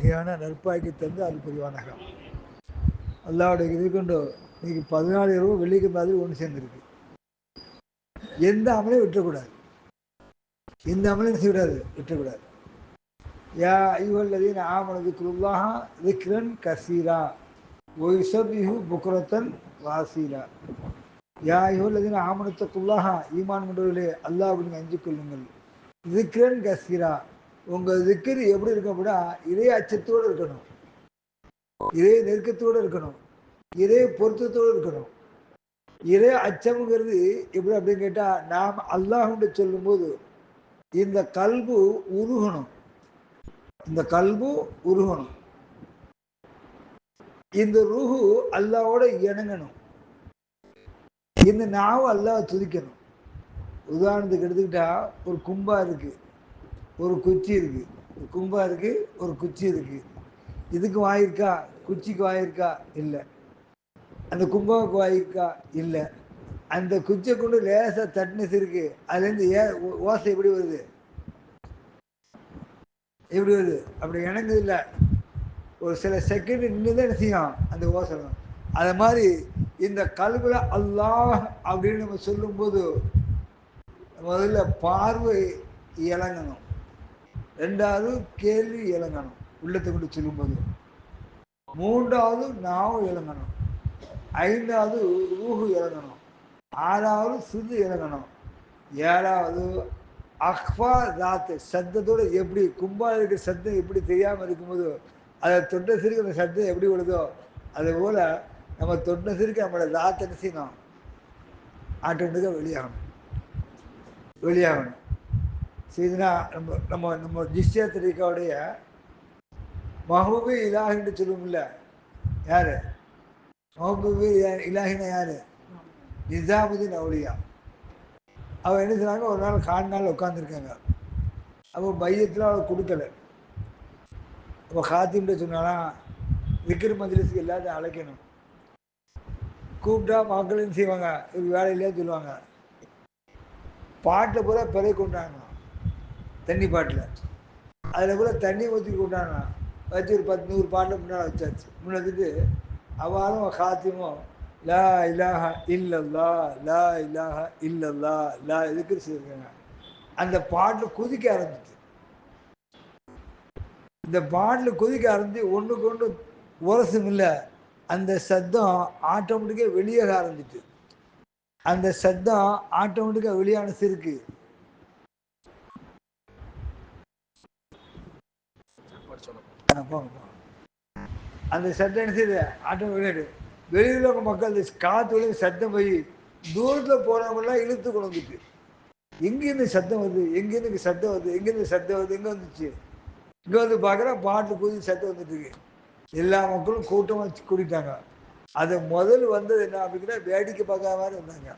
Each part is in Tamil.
வகையான நற்பாய்க்கு தந்து அது புரிவானாக. அல்லாவுடைய இது கொண்டு இன்னைக்கு 14 இரவு வெள்ளிக்கு மாதிரி ஒன்று சேர்ந்துருக்கு. எந்த அமலையும் விட்டுறக்கூடாது, எந்த அமலையும் செய்யக்கூடாது, விட்டுறக்கூடாது. யா ஐயுஹல்லதீன ஆமனு ذிக்ருல்லாஹ ذிக்ரன் கஸீரா வயுஸப்பிஹு புக்ரத்தன் வாசீலா. யா ஐயுஹல்லதீன ஆமனு தக்குல்லாஹ ஈமான் கொண்டவர்களே அல்லாஹ்வை நீங்கள் அஞ்சிக் கொள்ளுங்கள். ذிக்ரன் கஸீரா, உங்கள் திக்ர் எப்படி இருக்கும் அப்படின்னா இதே அச்சத்தோடு இருக்கணும், இதே நெருக்கத்தோடு இருக்கணும், இதே பொருத்தத்தோடு இருக்கணும். இதே அச்சம்ங்கிறது எப்படி அப்படின்னு கேட்டால் நாம் அல்லாஹ்ன்னு சொல்லும்போது இந்த கல்பு உருகணும், இந்த கல்பு உருகணும், இந்த ரூஹு அல்லாவோட இணங்கணும், இந்த நாவும் அல்லாஹ் துதிக்கணும். உதாரணத்துக்கு எடுத்துக்கிட்டா ஒரு கும்பா இருக்கு, ஒரு குச்சி இருக்கு, ஒரு கும்பா இருக்கு, ஒரு குச்சி இருக்கு. இதுக்கு வாயிருக்கா, குச்சிக்கு வாயிருக்கா? இல்லை. அந்த கும்பாவுக்கு வாயிருக்கா? இல்லை. அந்த குச்சியை கொண்டு லேசாக தட்னஸ் இருக்கு, அதுலேருந்து ஓசை எப்படி வருது, எப்படி வருது? அப்படி இணங்குது இல்லை, ஒரு சில செகண்ட் நின்றுதான் என்ன செய்யும் அந்த ஓசை. அது மாதிரி இந்த கல்வில அல்லாஹ் அப்படின்னு நம்ம சொல்லும்போது முதல்ல பார்வை இறங்கணும், ரெண்டாவது கேள்வி இறங்கணும் உள்ளத்தை கொண்டு சொல்லும்போது, மூன்றாவது நாவு இறங்கணும், ஐந்தாவது ரூஹு இறங்கணும், ஆறாவது சிறு இறங்கணும், ஏழாவது அஹ்வா தாத்து சத்தத்தோடு எப்படி கும்பால் இருக்கிற சத்தம் எப்படி தெரியாமல் இருக்கும்போது அதை தொட்ட சிறுக்கு அந்த சத்தம் எப்படி விழுதோ அதே போல் நம்ம தொட்ட சிறுக்கு நம்மளோட தாத்தை என்ன செய்யணும், ஆட்டோமேட்டிக்காக வெளியாகணும், வெளியாகணும். சரிதுன்னா நம்ம நம்ம நம்ம ஜிஸ்யா தரீக்காவுடைய மஹபூபி இலாஹின்னு சொல்லுவோம்ல, யார் மஹபூபி இலாஹின்னா யார்? நிசாமுதீன் அவுலியா. அவள் என்ன சொன்னாங்க, ஒரு நாள் கால் நாள் உட்காந்துருக்காங்க, அப்போ பையத்தில் அவளை கொடுக்கலை. அப்போ ஹாத்திம்கிட்ட சொன்னாலாம் விக்ரம் மஜ்லிஸுக்கு எல்லாத்தையும் அழைக்கணும், கூப்பிட்டா மக்கள் என்ன செய்வாங்க, இது வேலையிலே சொல்லுவாங்க. பாட்டில் பூரா பிறை கொண்டாங்க, தண்ணி பாட்டில், அதில் கூட தண்ணி ஊற்றி கொண்டாங்க, வச்சு ஒரு 100 பாட்டில் முன்னால் வச்சாச்சு. முன்ன வச்சுட்டு அவளும் ஹாத்திமும் லா இலாஹ இல்லல்லா லா இலாஹ இல்லல்லா லா இதுக்கு செய்யிருக்காங்க. அந்த பாட்டில் குதிக்க ஆரம்பிச்சு, இந்த பாட்டில் குதிக்க ஆரம்பிச்சு ஒன்றுக்கு ஒன்று உரசும் இல்லை, அந்த சத்தம் ஆட்டோமேட்டிக்காக வெளியாக ஆரம்பிச்சு, அந்த சத்தம் ஆட்டோமேட்டிக்காக வெளியான சிறுக்கு அந்த சத்தம் என்ன செய்யுது ஆட்டோமேட்டிக் வெளியில் உள்ள மக்கள் காற்று வழி சத்தம் போய் தூரத்தில் போனவங்களாம் இழுத்து கொண்டுச்சு. எங்கேருந்து சத்தம் வருது, எங்கேருந்து சத்தம் வருது, எங்கேருந்து சத்தம் வருது, எங்கே வந்துச்சு, இங்கே வந்து பார்க்குற பாட்டு குதி சத்தம் வந்துட்டு இருக்கு. எல்லா மக்களும் கூட்டமாக கூட்டிட்டாங்க. அது முதல் வந்தது என்ன அப்படின்னா வேடிக்கை பார்க்காத மாதிரி வந்தாங்க.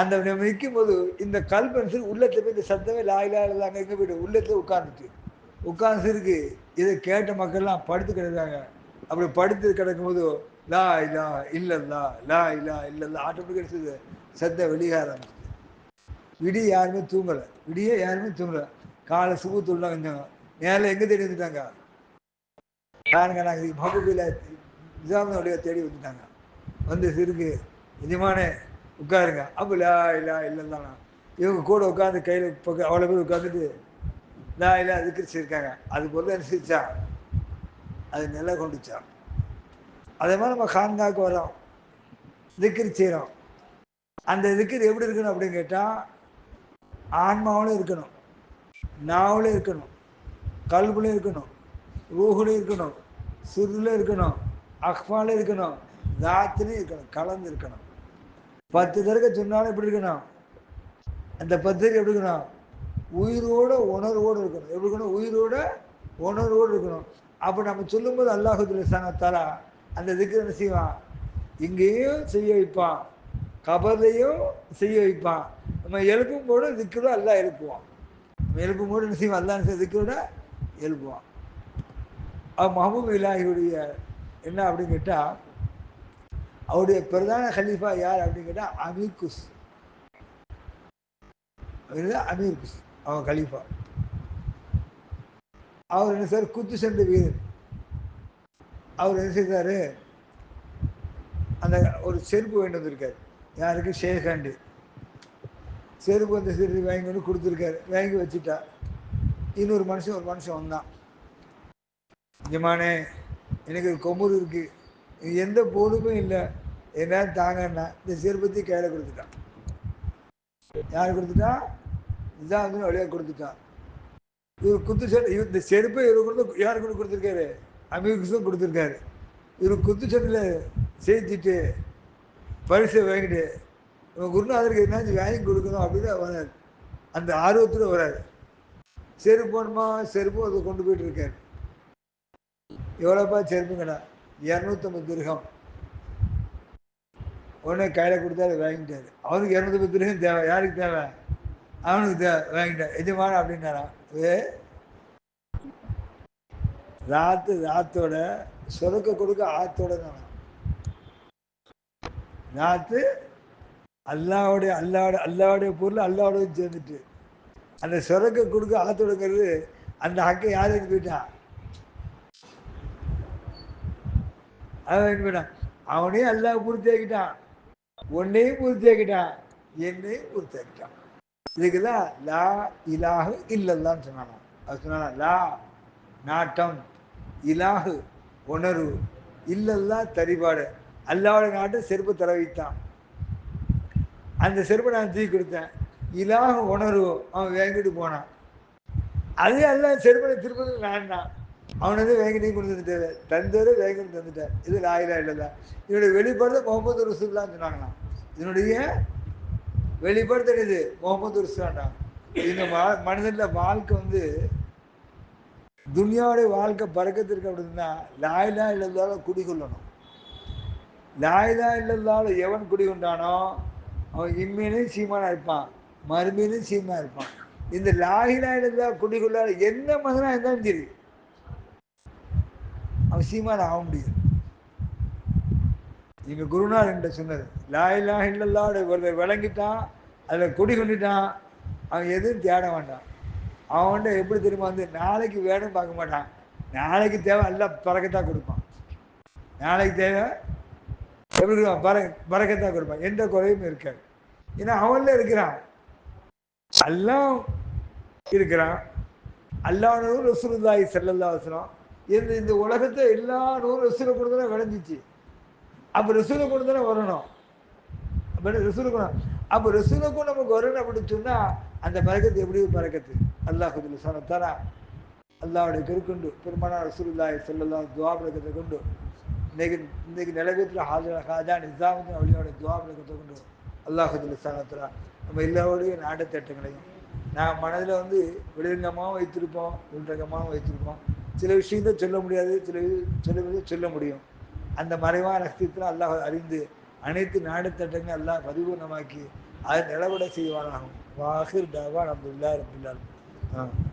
அந்த நிற்கும் போது இந்த கல்பன்சு உள்ளத்துல போய் இந்த சத்தமே லாயிலா இல்லாங்க எங்கே போய்ட்டு உள்ளத்துல உட்கார்ந்துச்சு, உட்கார்ந்து இருக்கு. இதை கேட்ட மக்கள்லாம் படுத்து கிடந்தாங்க. அப்படி படுத்து கிடக்கும்போது லா இல்லா இல்லல்லா லா இல்லா இல்லல்லா ஆட்டோமேட்டிக்காக சத்தம் வெளியே ஆரம்பிச்சு. விடிய யாருமே தூங்கலை, விடிய யாருமே தூங்கலை. காலை சுகத்துள்ளாங்க இருந்தாங்க, நேரில் எங்கே தேடி வந்துட்டாங்க பாருங்க, நாங்கள் மஹபூபில் நிஜாமுடைய தேடி வந்துட்டாங்க. வந்து சிறுக்கு நிஜமானே உட்காருங்க, அப்போ லா இல்லா இல்லைன்னா இவங்க கூட உட்காந்து கையில் அவ்வளோ பேர் உட்காந்துட்டு லா இல்லா திக்ர் செய்யிருக்காங்க. அது பொருள் அனுசரிச்சா அது நிலை கொண்டுச்சா. அதே மாதிரி நம்ம கான்காவுக்கு வரோம், திக்ர் செய்கிறோம். அந்த திக்ர் எப்படி இருக்கணும் அப்படின்னு கேட்டால் ஆன்மாவிலும் இருக்கணும், நாவலும் இருக்கணும், கல்புலையும் இருக்கணும், ரூஹுலையும் இருக்கணும், சிறுல இருக்கணும், அஹ்வாலும் இருக்கணும், தாத்திலையும் இருக்கணும், கலந்து இருக்கணும். 10 தடவை சொன்னாலும் எப்படி இருக்கணும், அந்த 10 எப்படி இருக்கணும், உயிரோட உணர்வோடு இருக்கணும். எப்படி இருக்கணும், உயிரோட உணர்வோடு இருக்கணும். அப்போ நம்ம சொல்லும்போது அல்லாஹு தஆலா அந்த திக்ர் என்ன செய்வான், இங்கேயும் செய்ய வைப்பான், கபர்லையும் செய்ய வைப்பான். நம்ம எழுப்பும் போது திக்ரோட அல்லாஹ் எழுப்புவான். நம்ம எழுப்பும் போது என்ன செய்வான், அல்லாஹ் திக்ரோட எழுப்புவான். மஹபூப் இலாஹியுடைய என்ன அப்படின்னு கேட்டால் அவருடைய பிரதான கலீஃபா யார் அப்படின்னு கேட்டால் அமீர் குஸ். அமீர் குஸ் அவன் கலீஃபா. அவர் என்ன சார் குத்து சண்டை வீரர். அவர் என்ன செய்தார், அந்த ஒரு செருப்பு வேண்டு வந்திருக்காரு. யாருக்கு? ஷேகாண்டு. செருப்பு அந்த செருப்பு வாங்கி வந்து கொடுத்துருக்காரு. வாங்கி வச்சுட்டா. இன்னொரு மனுஷன் ஒரு மனுஷன் வந்தான். எஜமானே, எனக்கு ஒரு கொம்புரு இருக்கு, எந்த பொருளுமே இல்லை, என்ன தாங்கன்னா இந்த செருப்பத்தி கையில் கொடுத்துட்டான். யார் கொடுத்துட்டா? இதான் வந்து வழியாக கொடுத்துட்டான். இவர் குத்து சண்டை, இவர் இந்த செருப்பை இவர் கொடுத்து யாருக்கு கொண்டு கொடுத்துருக்காரு? அமீருக்கும் கொடுத்துருக்காரு. இவர் குத்து சண்டையில் சேர்த்துட்டு பரிசை வாங்கிட்டு இவன் குருநாதருக்கு என்னாச்சும் வாங்கி கொடுக்கணும் அப்படின்னு வராது. அந்த ஆர்வத்தில் வராது. செருப்பு போனமா செருப்பும் அதை கொண்டு போயிட்டு இருக்காரு. எவ்வளோப்பா செருப்புங்கடா? 250 திர்ஹம். உடனே கையில் கொடுத்தாரு, வாங்கிட்டாரு. அவருக்கு 250 திர்ஹம் தேவை. யாருக்கு தேவை? அவனுக்கு தேவை. வாங்கிட்டார். எஜமான அப்படின்னாரா? ராத்தோட சொருக்க கொடுக்க ஆத்தோட தானா? ராத்து அல்லாவுடைய பொருள் அல்லாவோட சேர்ந்துட்டு அந்த சொரக்க கொடுக்க ஆத்தோடுங்கிறது அந்த ஹக்கை யாருக்கு போயிட்டான்? அவன் அவனையும் அல்லாஹ் பூர்த்தியாக்கிட்டான், உன்னையும் பூர்த்தியாக்கிட்டான், என்னையும் பூர்த்தியாக்கிட்டான். இதுக்குதான் லா இலாஹு இல்லல்லான்னு சொன்னானா. அது சொன்னானா, லா நாட்டம், இலாஹு உணர்வு, இல்லல்லா தரிபாடு. அல்லாவோட நாட்டை செருப்பு தரவித்தான். அந்த செருப்பை நான் தூக்கி கொடுத்தேன். இலாஹு உணர்வு அவன் வாங்கிட்டு போனான். அதே எல்லாம் செருப்பை திருப்பதி நான் தான் அவனது வேங்கிட்டையும் கொண்டு வந்துட்டாரு. தந்தோட வேங்கிட்டு தந்துட்டார். இது லாயிலா இல்லைதான். இதனுடைய வெளிப்பாடு முகமது ரசூலுல்லாஹ்னு சொன்னாங்களாம். இதனுடைய வெளிப்பாடு இது முகமது ரசூலுல்லாஹ். இந்த மனிதனில் வாழ்க்கை வந்து துனியாவுடைய வாழ்க்கை பறக்கத்திற்கு அப்படின்னா லாயிலா இல்லதால குடிகொள்ளணும். லாயிலா இல்லதால எவன் குடிகொண்டானோ அவன் இம்மையிலையும் சீமானா இருப்பான், மறுமையிலும் சீமா இருப்பான். இந்த லாயிலா இல்லதா குடிகொள்ளாத எந்த மகனா இருந்தாலும் சரி அவன் சீமான ஆக முடியும். எங்க குருநாதர் என்கிட்ட சொன்னது, லாயிலா இல்லல்லாட ஒருத்தர் விளங்கிட்டான், அதில் குடி கொண்டுட்டான், அவன் எதுவும் தேட வேண்டாம். அவன்கிட்ட எப்படி தெரியுமா வந்து நாளைக்கு வேணும் பார்க்க மாட்டான். நாளைக்கு தேவை எல்லாம் பறக்கத்தான் கொடுப்பான். நாளைக்கு தேவை எப்படி கொடுப்பான்? பறக்கத்தான் கொடுப்பான். எந்த குறையும் இருக்காது. ஏன்னா அவன்ல இருக்கிறான், எல்லாம் இருக்கிறான். அல்லாஹ் நூறு ரசூலுல்லாஹி ஸல்லல்லாஹு அலைஹி வஸல்லம் இந்த உலகத்தை எல்லா நூறு ரசூலை கொண்டு தானே விளைஞ்சிச்சு. அப்போ ரசூலை கொண்டு தானே வரணும். அப்போ ரசூலுக்கு அப்போ ரசூலுக்கும் நமக்கு வரணும் அப்படின்னு சொன்னால் அந்த பறக்கத்து எப்படி பறக்கத்து? அல்லாஹ் சொன்னத்தாரா அல்லாவுடைய கருக்கொண்டு பெருமானார் ரசூலுல்லாஹி ஸல்லல்லாஹு துவா பறக்கத்தை கொண்டு இன்னைக்கு நிலவேற்றில் ஹாஜா நிசாமுதீன் அவளியோட துவா பறக்கத்தை கொண்டு அல்லாஹ் சொன்னத்தாரா நம்ம எல்லாருடைய நாடத்திட்டங்களையும் நான் மனதில் வந்து வெளிரங்கமாகவும் வைத்திருப்போம், உள்ரங்கமாகவும் வைத்திருப்போம். சில விஷயத்தை சொல்ல முடியாது, சில சொல்ல முடியும். அந்த மறைவான ரகசியத்தில் அல்லாஹ் அறிந்து அனைத்து நாடுத்தட்டங்களும் அல்லாஹ் பரிபூர்ணமாக்கி அதை நிலவடை செய்வானாகும். வாஹிர் தாவா அல்ஹம்துலில்லாஹி ரப்பில் ஆலமீன்.